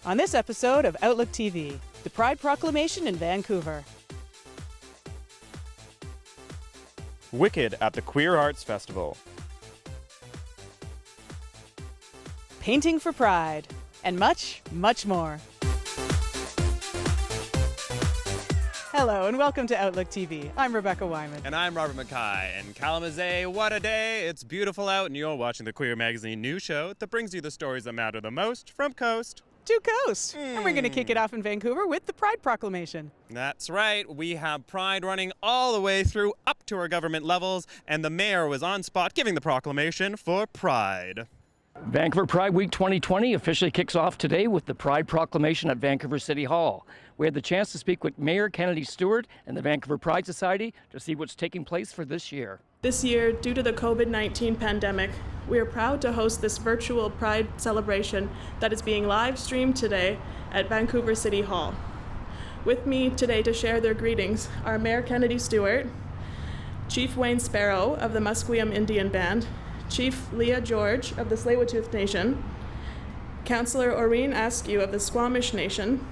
On this episode of Outlook TV, the Pride Proclamation in Vancouver. Wicked at the Queer Arts Festival. Painting for Pride, and much, much more. Hello and welcome to Outlook TV. I'm Rebecca Wyman. And I'm Robert Mackay. And Kalamazoo, what a day! It's beautiful out and you're watching the Queer Magazine news show that brings you the stories that matter the most from coast to coast. And we're going to kick it off in Vancouver with the Pride Proclamation. That's right. We have Pride running all the way through up to our government levels, and the mayor was on spot giving the proclamation for Pride. Vancouver Pride Week 2020 officially kicks off today with the Pride Proclamation at Vancouver City Hall. We had the chance to speak with Mayor Kennedy Stewart and the Vancouver Pride Society to see what's taking place for this year. This year, due to the COVID-19 pandemic, we are proud to host this virtual Pride celebration that is being live streamed today at Vancouver City Hall. With me today to share their greetings are Mayor Kennedy Stewart, Chief Wayne Sparrow of the Musqueam Indian Band, Chief Leah George of the Tsleil-Waututh Nation, Councillor Oreen Askew of the Squamish Nation,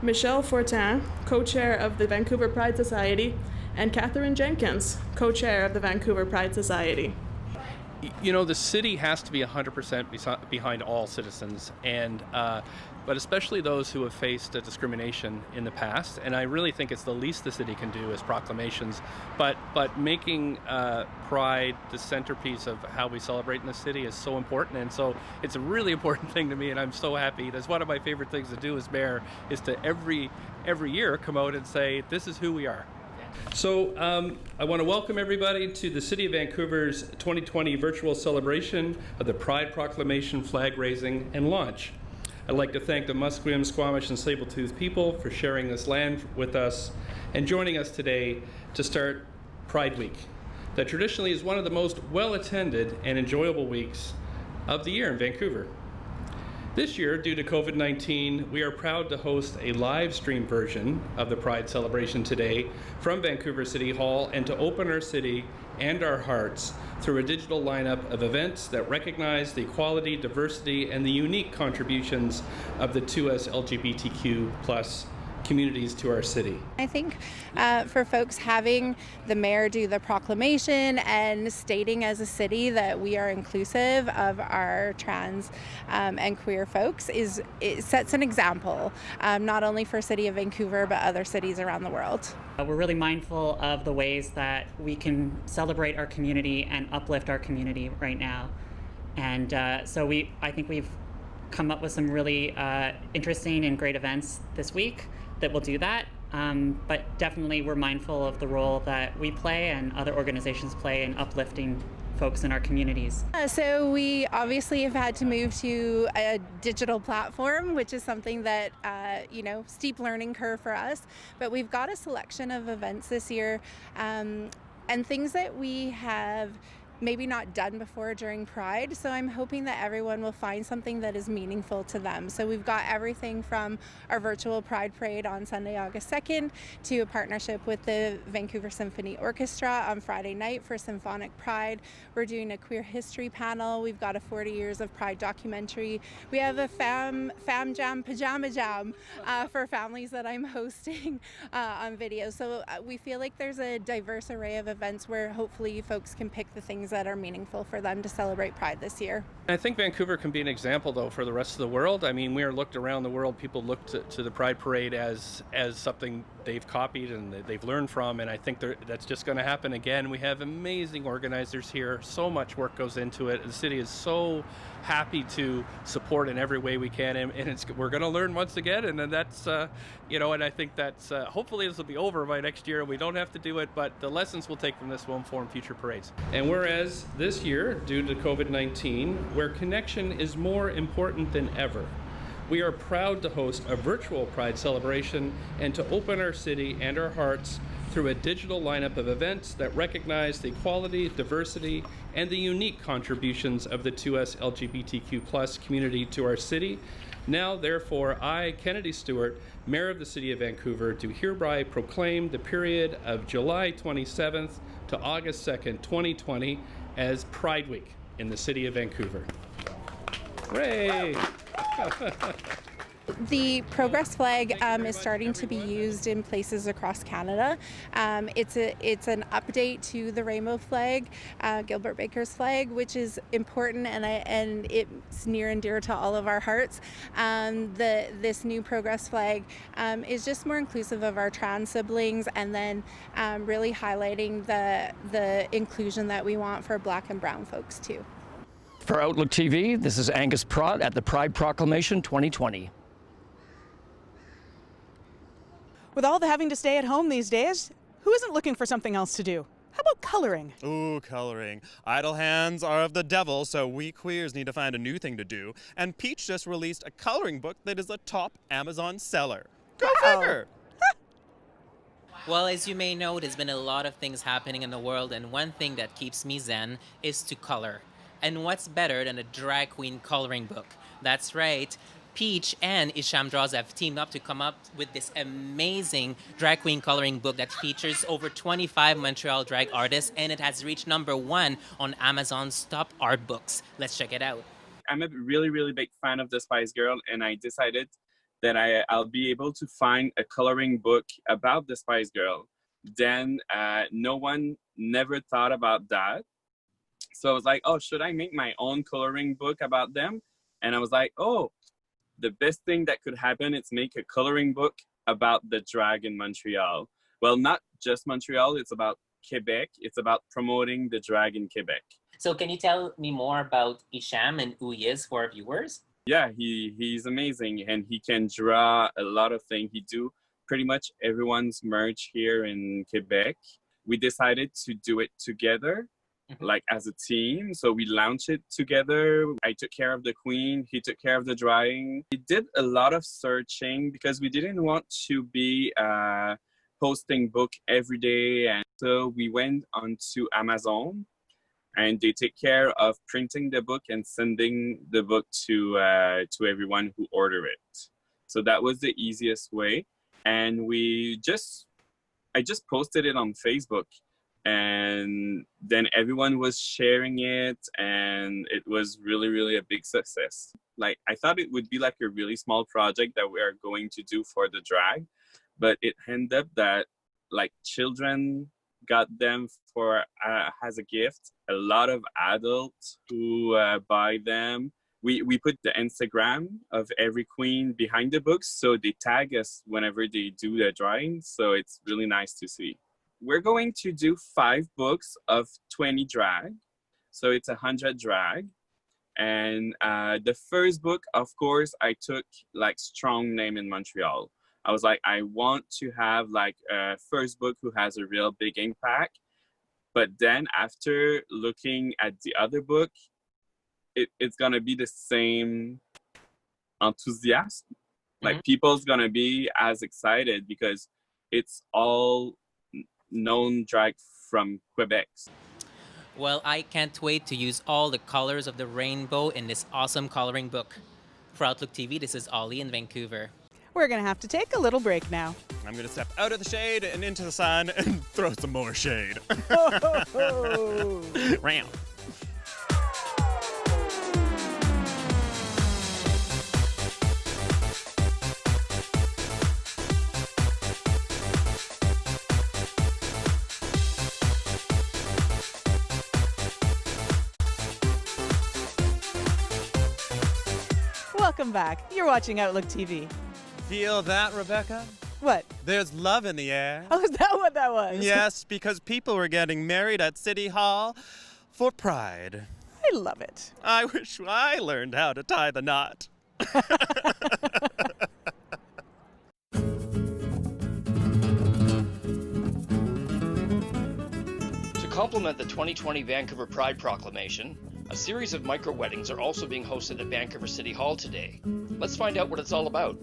Michelle Fortin, co-chair of the Vancouver Pride Society, and Catherine Jenkins, co-chair of the Vancouver Pride Society. You know, the city has to be 100% behind all citizens, and but especially those who have faced discrimination in the past. And I really think it's the least the city can do as proclamations. But making Pride the centerpiece of how we celebrate in the city is so important, and so it's a really important thing to me. And I'm so happy. That's one of my favorite things to do as mayor, is to every year come out and say, this is who we are. So I want to welcome everybody to the City of Vancouver's 2020 virtual celebration of the Pride Proclamation flag raising and launch. I'd like to thank the Musqueam, Squamish, and Tsleil-Waututh people for sharing this land with us and joining us today to start Pride Week, that traditionally is one of the most well-attended and enjoyable weeks of the year in Vancouver. This year, due to COVID-19, we are proud to host a live stream version of the Pride celebration today from Vancouver City Hall, and to open our city and our hearts through a digital lineup of events that recognize the equality, diversity, and the unique contributions of the 2S LGBTQ+ communities to our city. I think for folks, having the mayor do the proclamation and stating as a city that we are inclusive of our trans and queer folks it sets an example, not only for City of Vancouver but other cities around the world. We're really mindful of the ways that we can celebrate our community and uplift our community right now. And so I think we've come up with some really interesting and great events this week that will do that, but definitely we're mindful of the role that we play and other organizations play in uplifting folks in our communities. So we obviously have had to move to a digital platform, which is something that, steep learning curve for us, but we've got a selection of events this year and things that we have maybe not done before during Pride, so I'm hoping that everyone will find something that is meaningful to them. So we've got everything from our virtual Pride Parade on Sunday, August 2nd, to a partnership with the Vancouver Symphony Orchestra on Friday night for Symphonic Pride. We're doing a queer history panel. We've got a 40 Years of Pride documentary. We have a fam jam, pajama jam for families that I'm hosting on video. So we feel like there's a diverse array of events where hopefully folks can pick the things that are meaningful for them to celebrate Pride this year. I think Vancouver can be an example, though, for the rest of the world. I mean, we are looked around the world. People look to the Pride Parade as something they've copied and they've learned from, and I think that's just going to happen again. We have amazing organizers here. So much work goes into it. The city is so happy to support in every way we can, and we're going to learn once again, and then that's, and I think that's, hopefully this will be over by next year and we don't have to do it, but the lessons we'll take from this will inform future parades. And whereas this year, due to COVID-19, where connection is more important than ever, we are proud to host a virtual Pride celebration and to open our city and our hearts through a digital lineup of events that recognize the equality, diversity, and the unique contributions of the 2S LGBTQ+ community to our city. Now, therefore, I, Kennedy Stewart, Mayor of the City of Vancouver, do hereby proclaim the period of July 27th to August 2nd, 2020 as Pride Week in the City of Vancouver. Hooray! The Progress flag is starting to be used in places across Canada. It's an update to the rainbow flag, Gilbert Baker's flag, which is important, and it's near and dear to all of our hearts. This new Progress flag is just more inclusive of our trans siblings, and then really highlighting the inclusion that we want for Black and Brown folks too. For Outlook TV, this is Angus Pratt at the Pride Proclamation 2020. With all the having to stay at home these days, who isn't looking for something else to do? How about coloring? Ooh, coloring. Idle hands are of the devil, so we queers need to find a new thing to do. And Peach just released a coloring book that is a top Amazon seller. Go figure! Well, as you may know, there's been a lot of things happening in the world, and one thing that keeps me zen is to color. And what's better than a drag queen coloring book? That's right. Peach and Isham Draws have teamed up to come up with this amazing drag queen coloring book that features over 25 Montreal drag artists, and it has reached #1 on Amazon's top art books. Let's check it out. I'm a really, really big fan of the Spice Girl, and I decided that I'll be able to find a coloring book about the Spice Girl. Then no one never thought about that. So I was like, oh, should I make my own coloring book about them? And I was like, oh, the best thing that could happen is make a coloring book about the drag in Montreal. Well, not just Montreal, it's about Quebec. It's about promoting the drag in Quebec. So can you tell me more about Isham and who he is for our viewers? Yeah, he's amazing, and he can draw a lot of things. He do pretty much everyone's merch here in Quebec. We decided to do it together, like as a team. So we launched it together. I took care of the queen. He took care of the drawing. We did a lot of searching because we didn't want to be posting book every day. And so we went onto Amazon, and they take care of printing the book and sending the book to everyone who order it. So that was the easiest way. And I just posted it on Facebook. And then everyone was sharing it, and it was really, really a big success. Like, I thought it would be like a really small project that we are going to do for the drag, but it ended up that like children got them for as a gift. A lot of adults who buy them. We put the Instagram of every queen behind the books, so they tag us whenever they do their drawings. So it's really nice to see. We're going to do 5 books of 20 drag. So it's 100 drag. And the first book, of course, I took like strong name in Montreal. I was like, I want to have like a first book who has a real big impact. But then after looking at the other book, it's going to be the same enthusiasm. Like people's going to be as excited because it's all known drag from Quebec. Well, I can't wait to use all the colors of the rainbow in this awesome coloring book. For Outlook TV, this is Ollie in Vancouver. We're going to have to take a little break now. I'm going to step out of the shade and into the sun and throw some more shade. Ram. Welcome back. You're watching Outlook TV. Feel that, Rebecca? What? There's love in the air. Oh, is that what that was? Yes, because people were getting married at City Hall for Pride. I love it. I wish I learned how to tie the knot. To complement the 2020 Vancouver Pride Proclamation, a series of micro-weddings are also being hosted at Vancouver City Hall today. Let's find out what it's all about.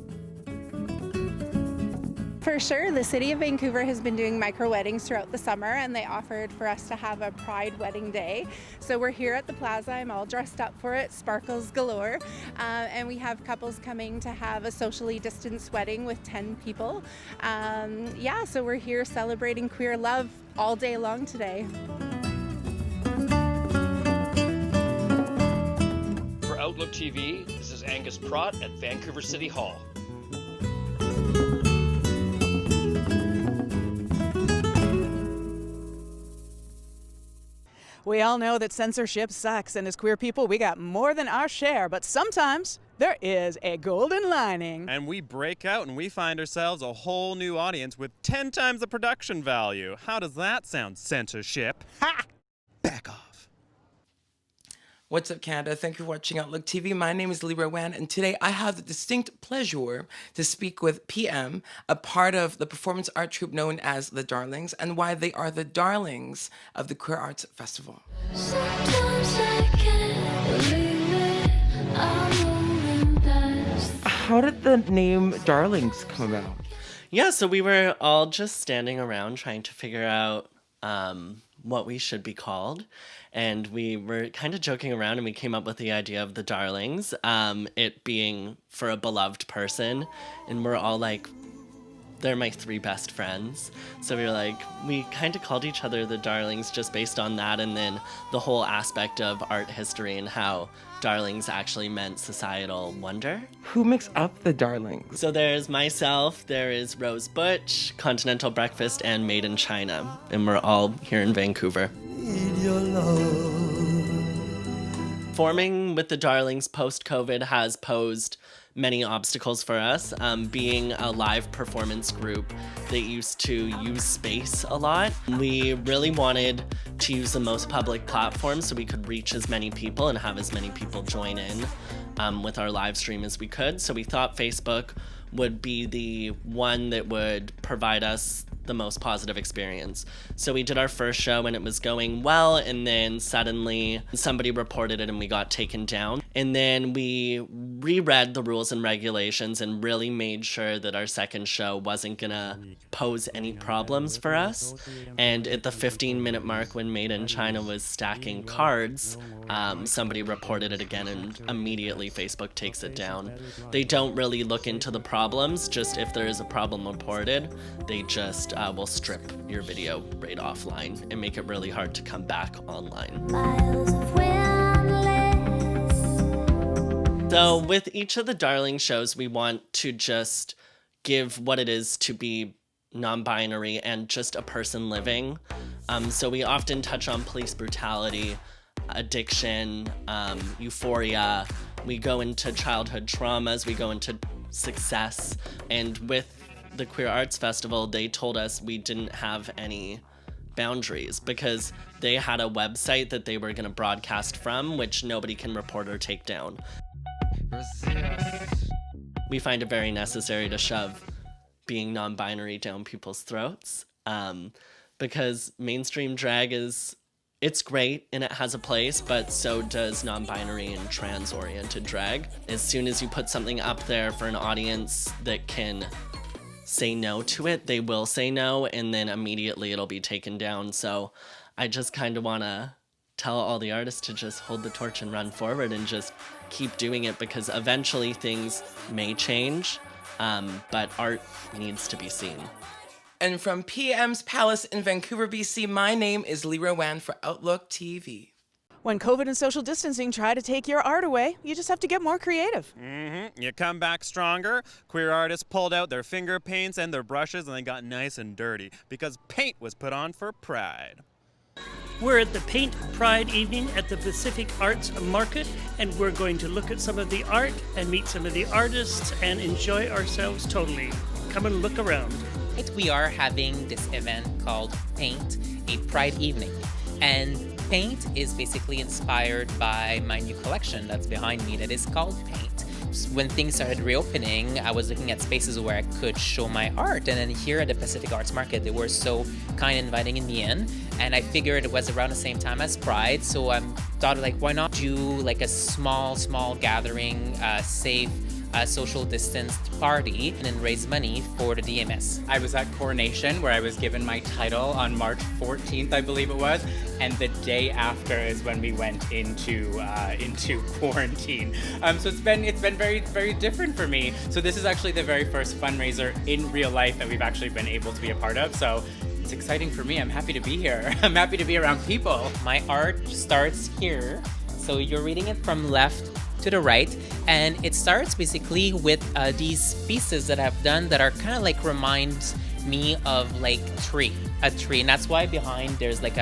For sure, the City of Vancouver has been doing micro-weddings throughout the summer, and they offered for us to have a Pride wedding day. So we're here at the plaza. I'm all dressed up for it, sparkles galore. And we have couples coming to have a socially distanced wedding with 10 people. So we're here celebrating queer love all day long today. For Outlook TV, this is Angus Pratt at Vancouver City Hall. We all know that censorship sucks, and as queer people, we got more than our share, but sometimes there is a golden lining. And we break out and we find ourselves a whole new audience with 10 times the production value. How does that sound, censorship? Ha! Back off. What's up, Canada? Thank you for watching Outlook TV. My name is Libra Wan, and today I have the distinct pleasure to speak with PM, a part of the performance art troupe known as the Darlings, and why they are the darlings of the Queer Arts Festival. Sometimes I can't believe it. I'm moving past. How did the name Darlings come about? Yeah, so we were all just standing around trying to figure out what we should be called. And we were kind of joking around and we came up with the idea of the Darlings, it being for a beloved person. And we're all like, they're my 3 best friends. So we were like, we kind of called each other the Darlings just based on that. And then the whole aspect of art history and how Darlings actually meant societal wonder. Who makes up the Darlings? So there's myself, there is Rose Butch, Continental Breakfast, and Made in China. And we're all here in Vancouver. Forming with the Darlings post-COVID has posed many obstacles for us. Being a live performance group that used to use space a lot, we really wanted to use the most public platform so we could reach as many people and have as many people join in with our live stream as we could. So we thought Facebook would be the one that would provide us the most positive experience. So we did our first show and it was going well, and then suddenly somebody reported it and we got taken down. And then we reread the rules and regulations and really made sure that our second show wasn't gonna pose any problems for us. And at the 15-minute mark when Made in China was stacking cards, somebody reported it again and immediately Facebook takes it down. They don't really look into the problems, just if there is a problem reported, they just will strip your video right offline and make it really hard to come back online. So with each of the Darling shows, we want to just give what it is to be non-binary and just a person living. So we often touch on police brutality, addiction, euphoria. We go into childhood traumas, we go into success, and with the Queer Arts Festival, they told us we didn't have any boundaries because they had a website that they were going to broadcast from, which nobody can report or take down. We find it very necessary to shove being non-binary down people's throats because mainstream drag it's great and it has a place, but so does non-binary and trans-oriented drag. As soon as you put something up there for an audience that can say no to it, they will say no, and then immediately it'll be taken down. So I just kind of want to tell all the artists to just hold the torch and run forward and just keep doing it, because eventually things may change, but art needs to be seen. And from PM's Palace in Vancouver, BC, my name is Libra Wan for Outlook TV. When COVID and social distancing try to take your art away, you just have to get more creative. You come back stronger. Queer artists pulled out their finger paints and their brushes and they got nice and dirty because paint was put on for pride. We're at the Paint Pride evening at the Pacific Arts Market, and we're going to look at some of the art and meet some of the artists and enjoy ourselves totally. Come and look around. We are having this event called Paint, a Pride evening. And Paint is basically inspired by my new collection that's behind me that is called Paint. When things started reopening, I was looking at spaces where I could show my art, and then here at the Pacific Arts Market, they were so kind inviting me in, and I figured it was around the same time as Pride, so I thought, like, why not do like a small gathering, safe, social distanced party and then raise money for the DMS. I was at Coronation where I was given my title on March 14th, I believe it was, and the day after is when we went into quarantine. So it's been very, very different for me. So this is actually the very first fundraiser in real life that we've actually been able to be a part of. So it's exciting for me. I'm happy to be here. I'm happy to be around people. My art starts here. So you're reading it from left to the right, and it starts basically with these pieces that I've done that are kind of like reminds me of like a tree, and that's why behind there's like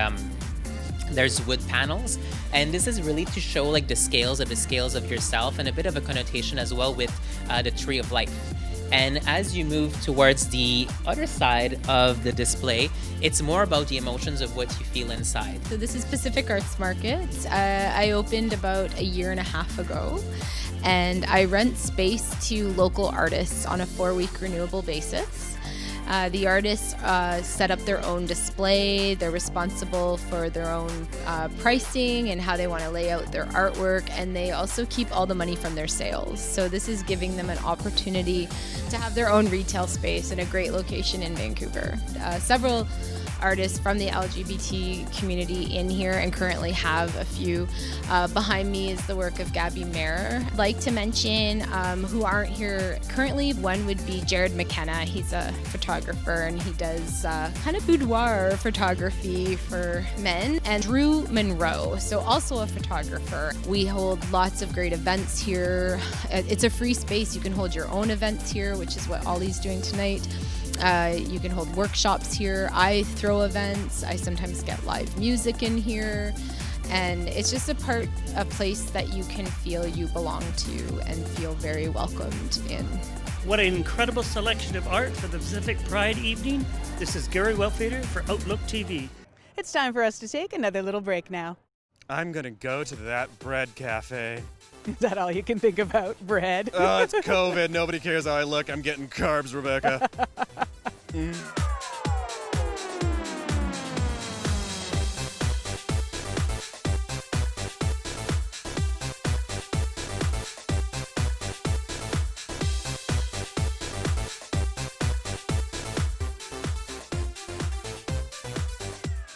There's wood panels, and this is really to show like the scales of yourself, and a bit of a connotation as well with the tree of life. And as you move towards the other side of the display, it's more about the emotions of what you feel inside. So this is Pacific Arts Market. I opened about a year and a half ago, and I rent space to local artists on a 4-week renewable basis. The artists set up their own display. They're responsible for their own pricing and how they want to lay out their artwork, and they also keep all the money from their sales. So this is giving them an opportunity to have their own retail space in a great location in Vancouver. Several artists from the LGBT community in here, and currently have a few. Behind me is the work of Gabby Mayer. I'd like to mention who aren't here currently. One would be Jared McKenna. He's a photographer, and he does kind of boudoir photography for men. And Drew Monroe, so also a photographer. We hold lots of great events here. It's a free space. You can hold your own events here, which is what Ollie's doing tonight. You can hold workshops here. I throw events. I sometimes get live music in here. And it's just a place that you can feel you belong to and feel very welcomed in. What an incredible selection of art for the Pacific Pride evening. This is Gary Welfader for Outlook TV. It's time for us to take another little break now. I'm gonna go to that bread cafe. Is that all you can think about? Bread? Oh, it's COVID. Nobody cares how I look. I'm getting carbs, Rebecca.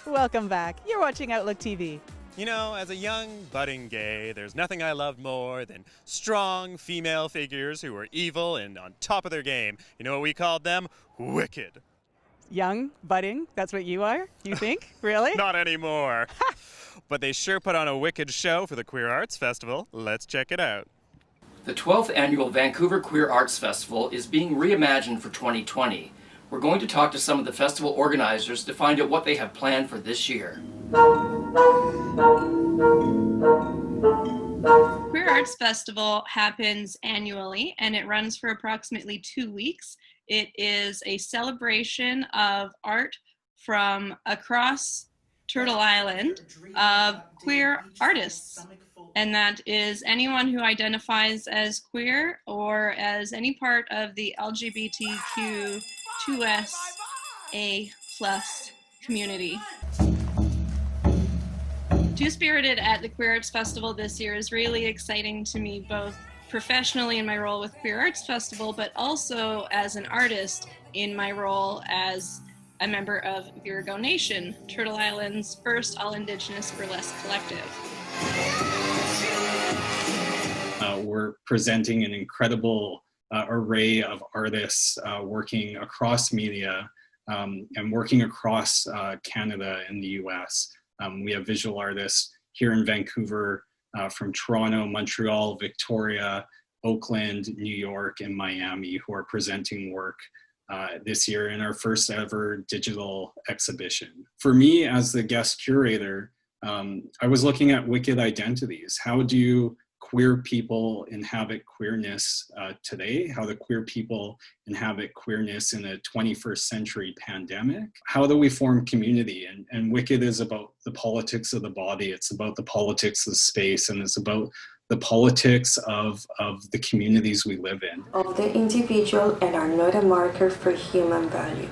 Welcome back. You're watching Outlook TV. You know, as a young, budding gay, there's nothing I loved more than strong female figures who were evil and on top of their game. You know what we called them? Wicked. Young, budding, that's what you are? You think? Really? Not anymore. But they sure put on a wicked show for the Queer Arts Festival. Let's check it out. The 12th annual Vancouver Queer Arts Festival is being reimagined for 2020. We're going to talk to some of the festival organizers to find out what they have planned for this year. Queer Arts Festival happens annually, and it runs for approximately 2 weeks. It is a celebration of art from across Turtle Island of queer artists. And that is anyone who identifies as queer or as any part of the LGBTQ2SA+ community. Two-Spirited at the Queer Arts Festival this year is really exciting to me, both professionally in my role with Queer Arts Festival, but also as an artist in my role as a member of Virgo Nation, Turtle Island's first all-Indigenous burlesque collective. We're presenting an incredible array of artists working across media and working across Canada and the US. We have visual artists here in Vancouver, from Toronto, Montreal, Victoria, Oakland, New York, and Miami, who are presenting work this year in our first ever digital exhibition. For me, as the guest curator, I was looking at wicked identities. How do queer people inhabit queerness today? How do queer people inhabit queerness in a 21st century pandemic? How do we form community? And Wicked is about the politics of the body. It's about the politics of space, and it's about the politics of the communities we live in. Of the individual and are not a marker for human value.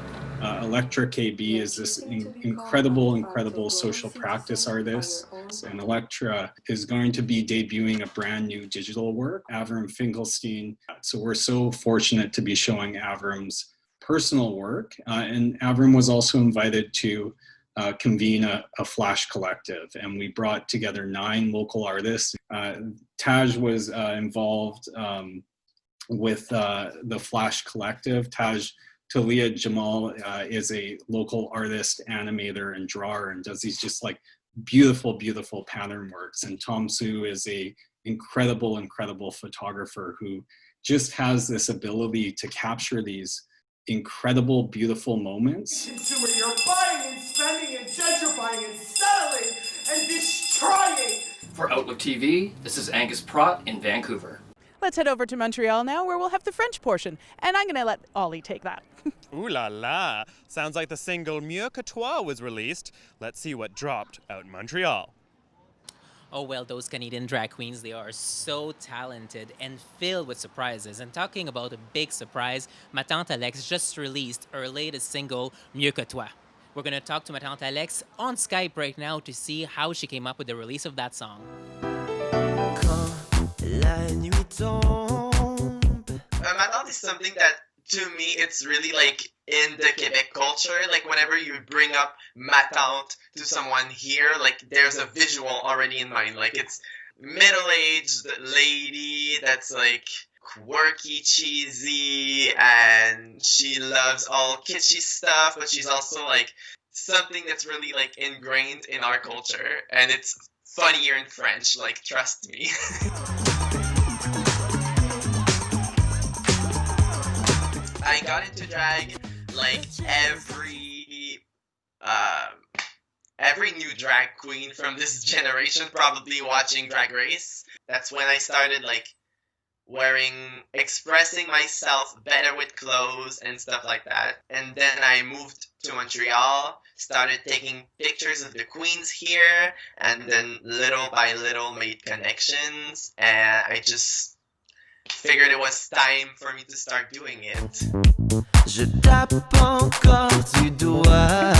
Electra KB is this incredible social practice artist, and Electra is going to be debuting a brand new digital work, Avram Finkelstein. So we're so fortunate to be showing Avram's personal work, and Avram was also invited to convene a Flash collective, and we brought together 9 local artists. Taj was involved with the Flash collective. Talia Jamal is a local artist, animator, and drawer, and does these just like beautiful pattern works. And Tom Su is a incredible photographer who just has this ability to capture these incredible, beautiful moments. Consumer, you're buying and spending and gentrifying and settling, and destroying. For Outlook TV, this is Angus Pratt in Vancouver. Let's head over to Montreal now, where we'll have the French portion, and I'm going to let Ollie take that. Ooh la la. Sounds like the single Mieux que toi was released. Let's see what dropped out in Montreal. Oh, well, those Canadian drag queens, they are so talented and filled with surprises. And talking about a big surprise, Matante Alex just released her latest single, Mieux que toi. We're going to talk to Matante Alex on Skype right now to see how she came up with the release of that song. Matante is something that, to me, it's really like in the Quebec culture. Like whenever you bring up Matante to someone here, like there's a visual already in mind. Like it's middle-aged lady that's like quirky, cheesy, and she loves all kitschy stuff, but she's also like something that's really like ingrained in our culture, and it's funnier in French, like trust me. I got into drag like every new drag queen from this generation, probably watching Drag Race. That's when I started like expressing myself better with clothes and stuff like that. And then I moved to Montreal, started taking pictures of the queens here, and then little by little made connections, and I just figured it was time for me to start doing it. Je tape encore du doigt.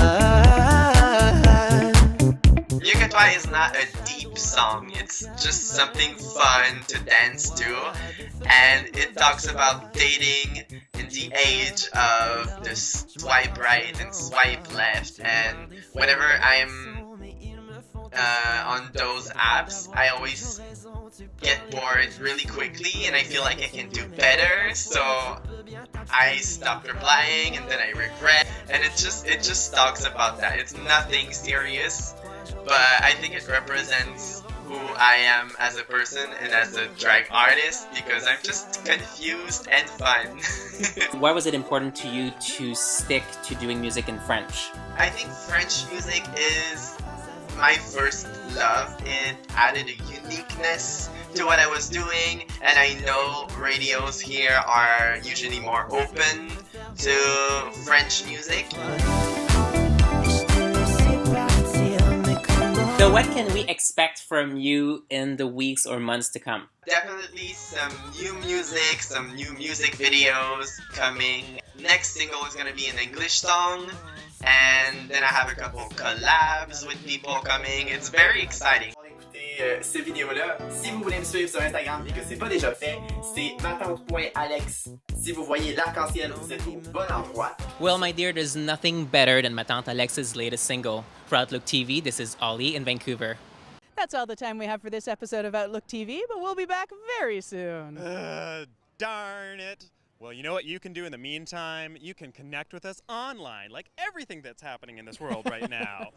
Mieux que toi is not a deep song, it's just something fun to dance to, and it talks about dating in the age of the swipe right and swipe left, and whenever I'm on those apps, I always get bored really quickly and I feel like I can do better, so I stop replying and then I regret, and it just talks about that. It's nothing serious, but I think it represents who I am as a person and as a drag artist, because I'm just confused and fun. Why was it important to you to stick to doing music in French? I think French music is my first love. It added a uniqueness to what I was doing, and I know radios here are usually more open to French music. So what can we expect from you in the weeks or months to come? Definitely some new music, some new music videos coming. Next single is going to be an English song, and then I have a couple collabs with people coming. It's very exciting. Ces vidéos-là, si vous voulez me suivre sur Instagram et que c'est pas déjà fait, c'est matante.alex. Si vous voyez l'arc-en-ciel, vous êtes au bon endroit. Well, my dear, there's nothing better than Matante Alex's latest single. For Outlook TV, this is Ollie in Vancouver. That's all the time we have for this episode of Outlook TV, but we'll be back very soon. Darn it. Well, you know what you can do in the meantime? You can connect with us online, like everything that's happening in this world right now.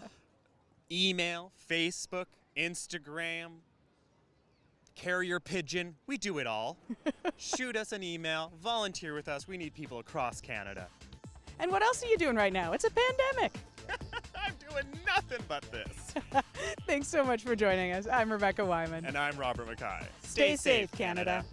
Email, Facebook, Instagram, carrier pigeon, we do it all. Shoot us an email, volunteer with us. We need people across Canada. And what else are you doing right now? It's a pandemic. I'm doing nothing but this. Thanks so much for joining us. I'm Rebecca Wyman. And I'm Robert Mackay. Stay safe, Canada.